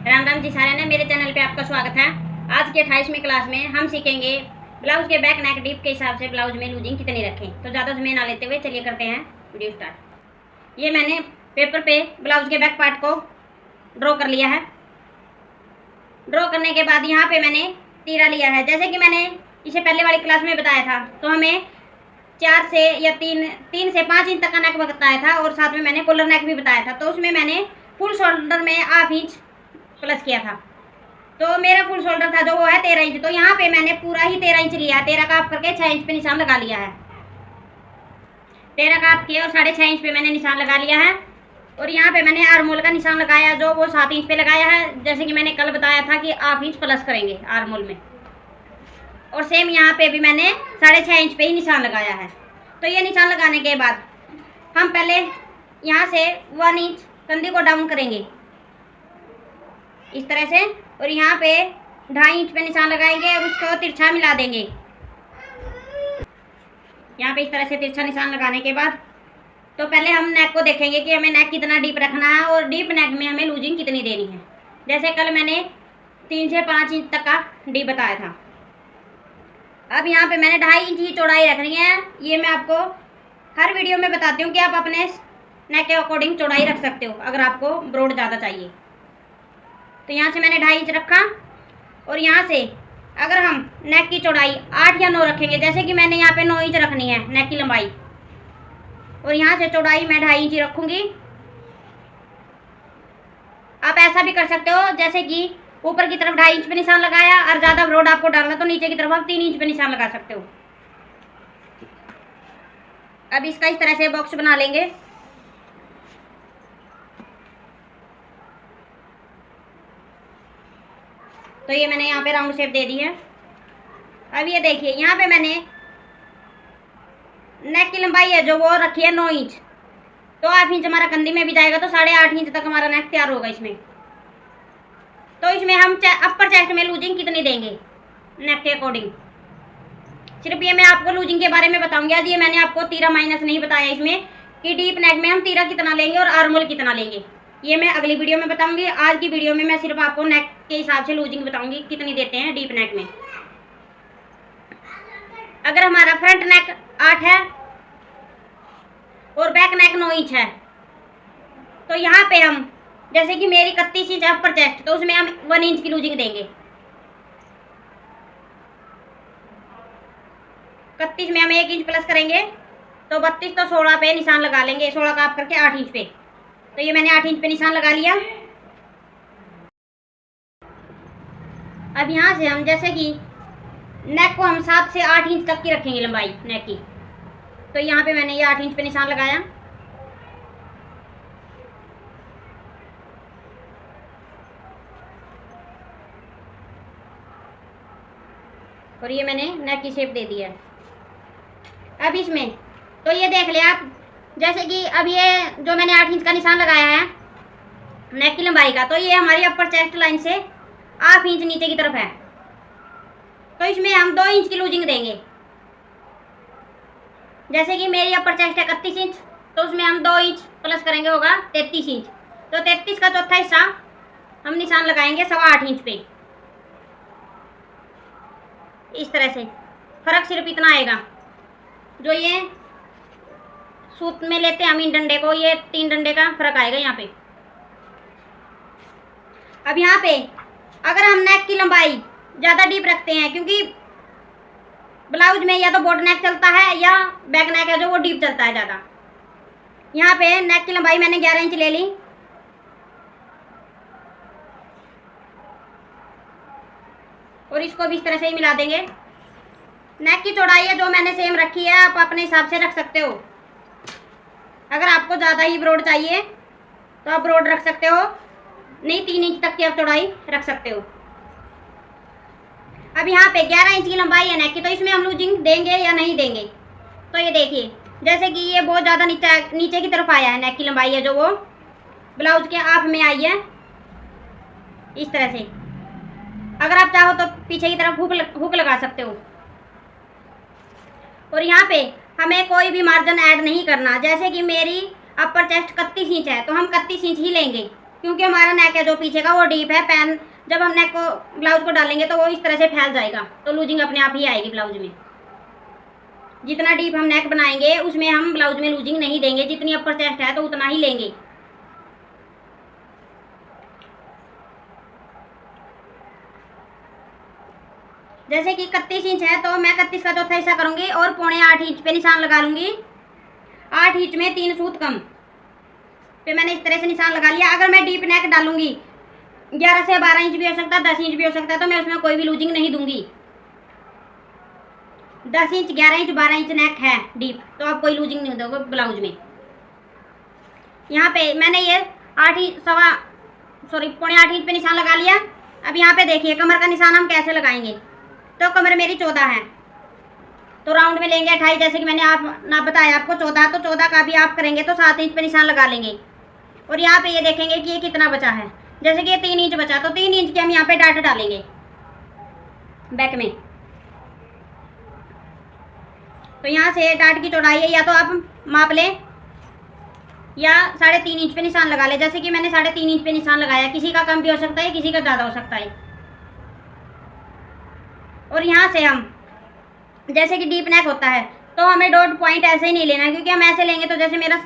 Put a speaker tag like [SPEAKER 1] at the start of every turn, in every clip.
[SPEAKER 1] राम राम जी सारे ने, मेरे चैनल पे आपका स्वागत है। आज की 28वीं क्लास में हम सीखेंगे ब्लाउज के बैक नेक डीप के हिसाब से ब्लाउज में लूजिंग कितनी रखें। तो ज़्यादा समय ना लेते हुए चलिए करते हैं वीडियो स्टार्ट। ये मैंने पेपर पे ब्लाउज के बैक पार्ट को ड्रॉ कर लिया है। ड्रॉ करने के बाद यहाँ पे मैंने तीरा लिया है। जैसे कि मैंने इसे पहले वाली क्लास में बताया था, तो हमें 4 से या 3 से 5 इंच तक का नेक बताया था और साथ में मैंने कॉलर नेक भी बताया था। तो उसमें मैंने फुल शोल्डर में ½ इंच प्लस किया था। तो मेरा फुल शोल्डर था जो वो है 13 इंच। तो यहाँ पे मैंने पूरा ही 13 इंच लिया है। 13 का आप करके 6 इंच पे निशान लगा लिया है। 13 का आप किए और 6.5 इंच पे मैंने निशान लगा लिया है। और यहाँ पे मैंने आर्मोल का निशान लगाया जो वो 7 इंच पे लगाया है। जैसे कि मैंने कल बताया था कि ½ इंच प्लस करेंगे आर्मोल में। और सेम यहाँ पे भी मैंने 6.5 इंच पे ही निशान लगाया है। तो ये निशान लगाने के बाद हम पहले यहाँ से 1 इंच कंधी को डाउन करेंगे इस तरह से, और यहाँ पे 2.5 इंच पे निशान लगाएंगे और उसको तिरछा मिला देंगे। यहाँ पे इस तरह से तिरछा निशान लगाने के बाद तो पहले हम नेक को देखेंगे कि हमें नेक कितना डीप रखना है और डीप नेक में हमें लूजिंग कितनी देनी है। जैसे कल मैंने 3 से 5 इंच तक का डीप बताया था। अब यहाँ पे मैंने 2.5 इंच ही चौड़ाई रखनी है। ये मैं आपको हर वीडियो में बताती हूँ कि आप अपने नेक के अकॉर्डिंग चौड़ाई रख सकते हो अगर आपको ब्रॉड ज़्यादा चाहिए। तो यहाँ से मैंने 2.5 इंच रखा और यहाँ से अगर हम नेक की चौड़ाई 8 या 9 रखेंगे, जैसे कि मैंने यहाँ पे 9 इंच रखनी है नेक की लंबाई, और यहाँ से चौड़ाई मैं 2.5 इंच रखूँगी। आप ऐसा भी कर सकते हो जैसे कि ऊपर की तरफ 2.5 इंच पे निशान लगाया और ज़्यादा ब्रॉड आपको डालना तो नीचे की तरफ आप 3 इंच पे निशान लगा सकते हो। अब इसका इस तरह से बॉक्स बना लेंगे। तो ये मैंने यहाँ पे राउंड शेप दे दी है। अब ये देखिए यहाँ पे मैंने नेक की लंबाई है जो वो रखी है 9 इंच। तो ½ इंच हमारा कंधी में भी जाएगा तो 8.5 इंच तक हमारा नेक तैयार होगा इसमें। तो इसमें हम अपर चेस्ट में लूजिंग कितनी देंगे नेक के अकॉर्डिंग, सिर्फ ये मैं आपको लूजिंग के बारे में बताऊंगी आज। ये मैंने आपको तीरा माइनस नहीं बताया इसमें कि डीप नेक में हम तीरा कितना लेंगे और आर्मोल कितना लेंगे। ये मैं अगली वीडियो में बताऊंगी। आज की वीडियो में मैं सिर्फ आपको नेक के हिसाब से लूजिंग बताऊंगी कितनी देते हैं डीप नेक में। अगर हमारा फ्रंट नेक 8 है और बैक नेक 9 इंच है, तो यहाँ पे हम जैसे कि मेरी 31 इंच अपर चेस्ट, तो उसमें हम 1 इंच की लूजिंग देंगे। 31 में हम 1 इंच प्लस करेंगे तो 32, तो 16 पे निशान लगा लेंगे। 16 का आप करके 8 इंच पे। तो ये मैंने 8 इंच पे निशान लगा लिया। अब यहाँ से हम जैसे कि नेक को हम 7 से 8 इंच तक की रखेंगे लंबाई नेक की। तो यहाँ पे मैंने ये 8 इंच पे निशान लगाया। और ये मैंने नेक की शेप दे दी है। अब इसमें तो ये देख ले आप, जैसे कि अब ये जो मैंने 8 इंच का निशान लगाया है नेक की लंबाई का, तो ये हमारी अपर चेस्ट लाइन से ½ इंच नीचे की तरफ है। तो इसमें हम 2 इंच की लूजिंग देंगे। जैसे कि मेरी अपर चेस्ट है 31 इंच, तो उसमें हम 2 इंच प्लस करेंगे, होगा 33 इंच। तो 33 का चौथा हिस्सा हम निशान लगाएंगे 8.25 इंच पे। इस तरह से फर्क सिर्फ इतना आएगा, जो ये सूत में लेते हैं हम इन डंडे को, ये 3 डंडे का फर्क आएगा यहाँ पे। अब यहाँ पे अगर हम नेक की लंबाई ज़्यादा डीप रखते हैं, क्योंकि ब्लाउज में या तो बोट नेक चलता है या बैक नेक है जो वो डीप चलता है ज़्यादा। यहाँ पे नेक की लंबाई मैंने 11 इंच ले ली। और इसको भी इस तरह से ही मिला देंगे। नेक की चौड़ाई है जो मैंने सेम रखी है, आप अपने हिसाब से रख सकते हो। अगर आपको ज़्यादा ही ब्रॉड चाहिए तो आप ब्रॉड रख सकते हो, नहीं 3 इंच तक की आप चौड़ाई रख सकते हो। अब यहाँ पे 11 इंच की लंबाई है नेक की, तो इसमें हम लूजिंग देंगे या नहीं देंगे। तो ये देखिए जैसे कि ये बहुत ज़्यादा नीचे की तरफ आया है, नेक की लंबाई है जो वो ब्लाउज के आप में आई है इस तरह से। अगर आप चाहो तो पीछे की तरफ हुक लगा सकते हो। और यहाँ पे हमें कोई भी मार्जिन ऐड नहीं करना। जैसे कि मेरी अपर चेस्ट 31 इंच है तो हम 31 इंच ही लेंगे। क्योंकि हमारा नेक है जो पीछे का वो डीप है। पैन जब हम नेक को ब्लाउज को डालेंगे तो वो इस तरह से फैल जाएगा, तो लूजिंग अपने आप ही आएगी ब्लाउज में। जितना डीप हम नेक बनाएंगे उसमें हम ब्लाउज में लूजिंग नहीं देंगे, जितनी अपर चेस्ट है तो उतना ही लेंगे। जैसे कि 31 इंच है तो मैं 31 का चौथा हिस्सा करूंगी और 7.25 इंच पे निशान लगा लूंगी। 8 इंच में 3 सूत कम पे मैंने इस तरह से निशान लगा लिया। अगर मैं डीप नेक डालूंगी 11 से 12 इंच भी हो सकता है, 10 इंच भी हो सकता है, तो मैं उसमें कोई भी लूजिंग नहीं दूंगी। 10 इंच, 11 इंच, 12 इंच नेक है डीप तो आप कोई लूजिंग नहीं दोगे ब्लाउज में। यहाँ पे मैंने ये 8.25 इंच पे निशान लगा लिया। अब यहाँ पे देखिए कमर का निशान हम कैसे लगाएंगे। तो कमर मेरी 14 है तो राउंड में लेंगे 28, जैसे कि मैंने आप ना बताया आपको 14, तो 14 का भी आप करेंगे तो 7 इंच पे निशान लगा लेंगे। और यहाँ पे ये देखेंगे कि ये कितना बचा है। जैसे कि ये 3 इंच बचा तो 3 इंच के हम यहाँ पे डाट डालेंगे बैक में। तो यहाँ से डाट की चौड़ाई है या तो आप माप लें या 3.5 इंच पे निशान लगा ले। जैसे कि मैंने 3.5 इंच पे निशान लगाया, किसी का कम भी हो सकता है, किसी का ज़्यादा हो सकता है। और यहाँ से हम जैसे कि डीप नेक होता है तो हमें डॉट पॉइंट ऐसे ही नहीं लेना है, क्योंकि हम ऐसे लेंगे तो जैसे मेरा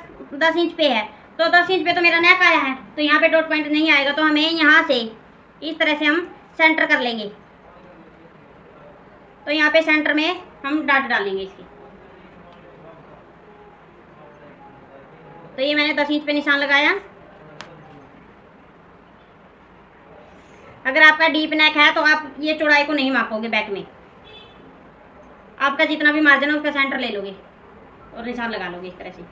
[SPEAKER 1] 10 इंच पे है तो 10 इंच पे तो मेरा नेक आया है तो यहाँ पे डॉट पॉइंट नहीं आएगा। तो हमें यहाँ से इस तरह से हम सेंटर कर लेंगे। तो यहाँ पे सेंटर में हम डाट डालेंगे इसकी। तो ये मैंने 10 इंच पे निशान लगाया। अगर आपका डीप नेक है तो आप ये चौड़ाई को नहीं मापोगे बैक में, आपका जितना भी मार्जिन है उसका सेंटर ले लोगे और निशान लगा लोगे इस तरह से।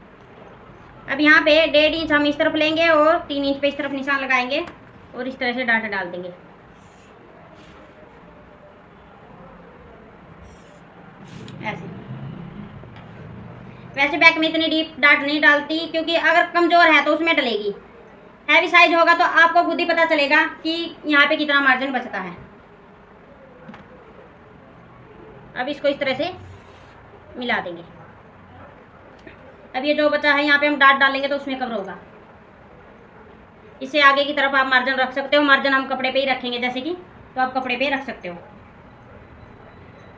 [SPEAKER 1] अब यहाँ पे 1.5 इंच हम इस तरफ लेंगे और 3 इंच पे इस तरफ निशान लगाएंगे और इस तरह से डाट डाल देंगे ऐसे। वैसे बैक में इतनी डीप डाट नहीं डालती, क्योंकि अगर कमजोर है तो उसमें डलेगी। हैवी साइज होगा तो आपको खुद ही पता चलेगा कि यहाँ पे कितना मार्जिन बचता है। अब इसको इस तरह से मिला देंगे। अब ये जो बचा है यहाँ पे हम डाट डालेंगे तो उसमें कवर होगा। इससे आगे की तरफ आप मार्जिन रख सकते हो। मार्जिन हम कपड़े पे ही रखेंगे जैसे कि, तो आप कपड़े पे रख सकते हो।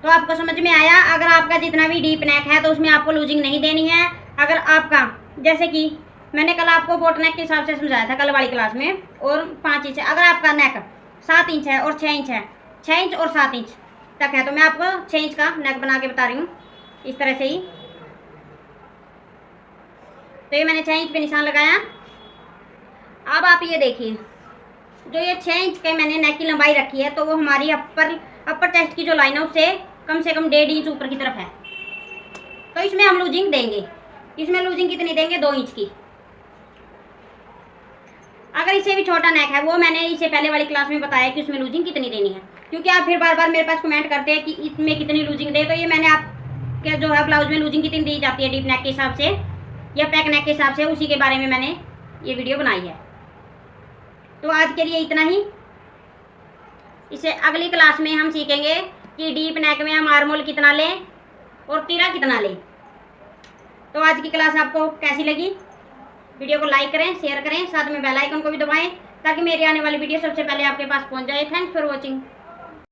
[SPEAKER 1] तो आपको समझ में आया। अगर आपका जितना भी डीप नेक है तो उसमें आपको लूजिंग नहीं देनी है। अगर आपका जैसे कि मैंने कल आपको बोट नेक के हिसाब से समझाया था कल वाली क्लास में, और 5 इंच है। अगर आपका नेक 7 इंच है और 6 इंच है, 6 इंच और 7 इंच तक है, तो मैं आपको 6 इंच का नेक बना के बता रही हूँ इस तरह से ही। तो ये मैंने 6 इंच पे निशान लगाया। अब आप ये देखिए जो ये 6 इंच के मैंने नेक की लंबाई रखी है तो वो हमारी अपर चेस्ट की जो लाइन है उससे कम से कम 1.5 इंच ऊपर की तरफ है। तो इसमें हम लूजिंग देंगे। इसमें लूजिंग कितनी देंगे? 2 इंच की। अगर इससे भी छोटा नेक है वो मैंने इससे पहले वाली क्लास में बताया कि उसमें लूजिंग कितनी देनी है, क्योंकि आप फिर बार बार मेरे पास कमेंट करते हैं कि इसमें कितनी लूजिंग दे। तो ये मैंने आपके जो है ब्लाउज में लूजिंग कितनी दी जाती है डीप नेक के हिसाब से या पैक नेक के हिसाब से, उसी के बारे में मैंने ये वीडियो बनाई है। तो आज के लिए इतना ही। इसे अगली क्लास में हम सीखेंगे कि डीप नेक में हम आर्म होल कितना लें और तीरा कितना लें। तो आज की क्लास आपको कैसी लगी? वीडियो को लाइक करें, शेयर करें, साथ में बेल आइकन को भी दबाएं ताकि मेरी आने वाली वीडियो सबसे पहले आपके पास पहुंच जाए। Thanks for watching.